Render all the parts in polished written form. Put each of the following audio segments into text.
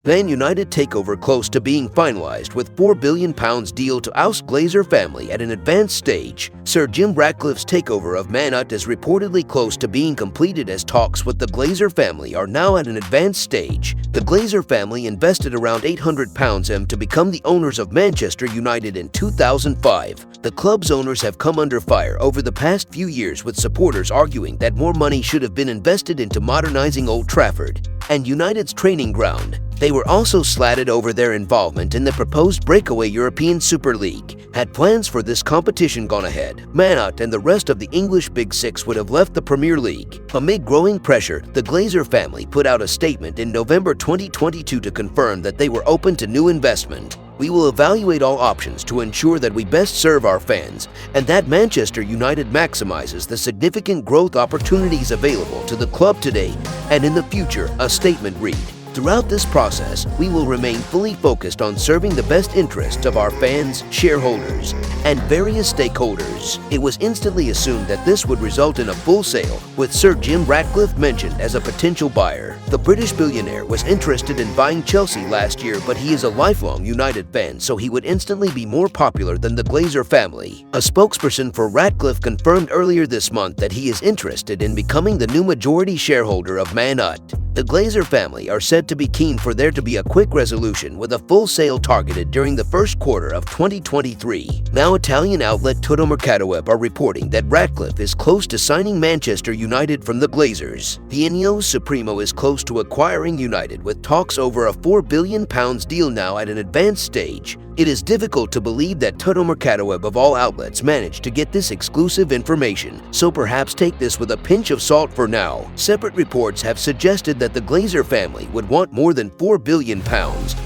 Man Utd takeover close to being finalized with £4 billion deal to oust Glazer family at an advanced stage. Sir Jim Ratcliffe's takeover of Man Utd is reportedly close to being completed as talks with the Glazer family are now at an advanced stage. The Glazer family invested around £800 to become the owners of Manchester United in 2005. The club's owners have come under fire over the past few years, with supporters arguing that more money should have been invested into modernising Old Trafford and United's training ground. They were also slatted over their involvement in the proposed breakaway European Super League. Had plans for this competition gone ahead, Man Utd and the rest of the English Big Six would have left the Premier League. Amid growing pressure, the Glazer family put out a statement in November 2022 to confirm that they were open to new investment. "We will evaluate all options to ensure that we best serve our fans and that Manchester United maximizes the significant growth opportunities available to the club today and in the future," a statement read. "Throughout this process, we will remain fully focused on serving the best interests of our fans, shareholders, and various stakeholders." It was instantly assumed that this would result in a full sale, with Sir Jim Ratcliffe mentioned as a potential buyer. The British billionaire was interested in buying Chelsea last year, but he is a lifelong United fan, so he would instantly be more popular than the Glazer family. A spokesperson for Ratcliffe confirmed earlier this month that he is interested in becoming the new majority shareholder of Man Utd. The Glazer family are said to be keen for there to be a quick resolution, with a full sale targeted during the first quarter of 2023. Now, Italian outlet Tuttomercatoweb are reporting that Ratcliffe is close to signing Manchester United from the Glazers. The Ineos Supremo is close to acquiring United, with talks over a £4 billion deal now at an advanced stage. It is difficult to believe that Tuttomercatoweb of all outlets managed to get this exclusive information, so perhaps take this with a pinch of salt for now. Separate reports have suggested that the Glazer family would want more than £4 billion,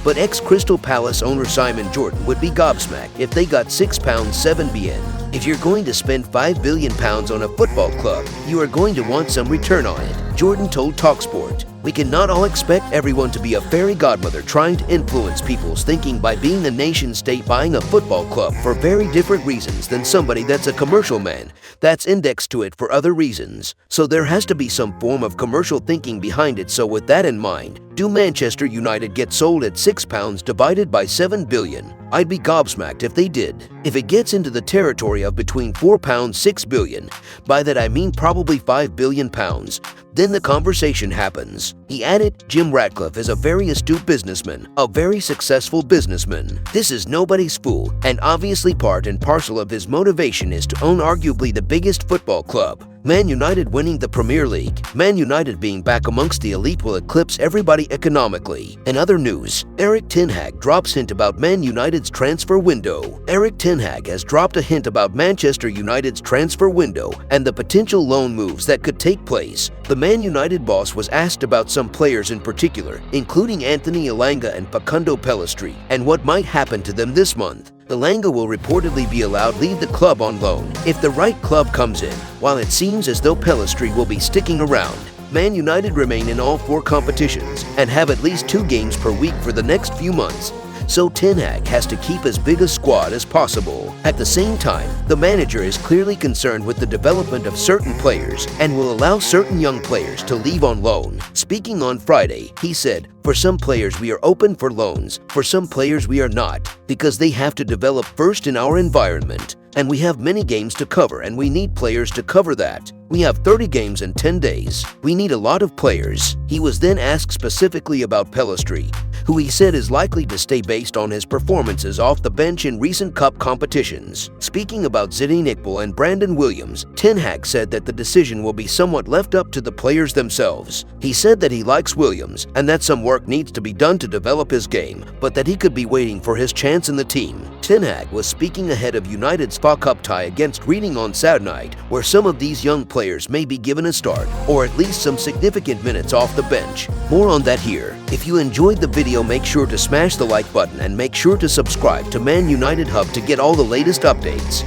but ex-Crystal Palace owner Simon Jordan would be gobsmacked if they got £6.7 billion. If you're going to spend £5 billion on a football club, you are going to want some return on it, Jordan told TalkSport. "We cannot all expect everyone to be a fairy godmother trying to influence people's thinking by being a nation-state buying a football club for very different reasons than somebody that's a commercial man that's indexed to it for other reasons. So there has to be some form of commercial thinking behind it. So with that in mind, do Manchester United get sold at £6 divided by £7 billion? I'd be gobsmacked if they did. If it gets into the territory of between £4 £6 billion, by that I mean probably £5 billion, then the conversation happens." He added, "Jim Ratcliffe is a very astute businessman, a very successful businessman. This is nobody's fool, and obviously part and parcel of his motivation is to own arguably the biggest football club. Man Utd winning the Premier League, Man Utd being back amongst the elite, will eclipse everybody economically." In other news, Erik ten Hag drops hint about Man Utd's transfer window. Erik ten Hag has dropped a hint about Manchester United's transfer window and the potential loan moves that could take place. The Man Utd boss was asked about some players in particular, including Anthony Elanga and Facundo Pellistri, and what might happen to them this month. Elanga will reportedly be allowed leave the club on loan if the right club comes in, while it seems as though Pellistri will be sticking around. Man Utd remain in all 4 competitions and have at least 2 games per week for the next few months, so Ten Hag has to keep as big a squad as possible. At the same time, the manager is clearly concerned with the development of certain players and will allow certain young players to leave on loan. Speaking on Friday, he said, "For some players we are open for loans, for some players we are not, because they have to develop first in our environment. And we have many games to cover, and we need players to cover that. We have 30 games in 10 days. We need a lot of players." He was then asked specifically about Pellistri, who he said is likely to stay based on his performances off the bench in recent cup competitions. Speaking about Zidane Iqbal and Brandon Williams, Ten Hag said that the decision will be somewhat left up to the players themselves. He said that he likes Williams and that some work needs to be done to develop his game, but that he could be waiting for his chance in the team. Ten Hag was speaking ahead of United's FA Cup tie against Reading on Saturday night, where some of these young players may be given a start, or at least some significant minutes off the bench. More on that here. If you enjoyed the video, make sure to smash the like button and make sure to subscribe to Man Utd Hub to get all the latest updates.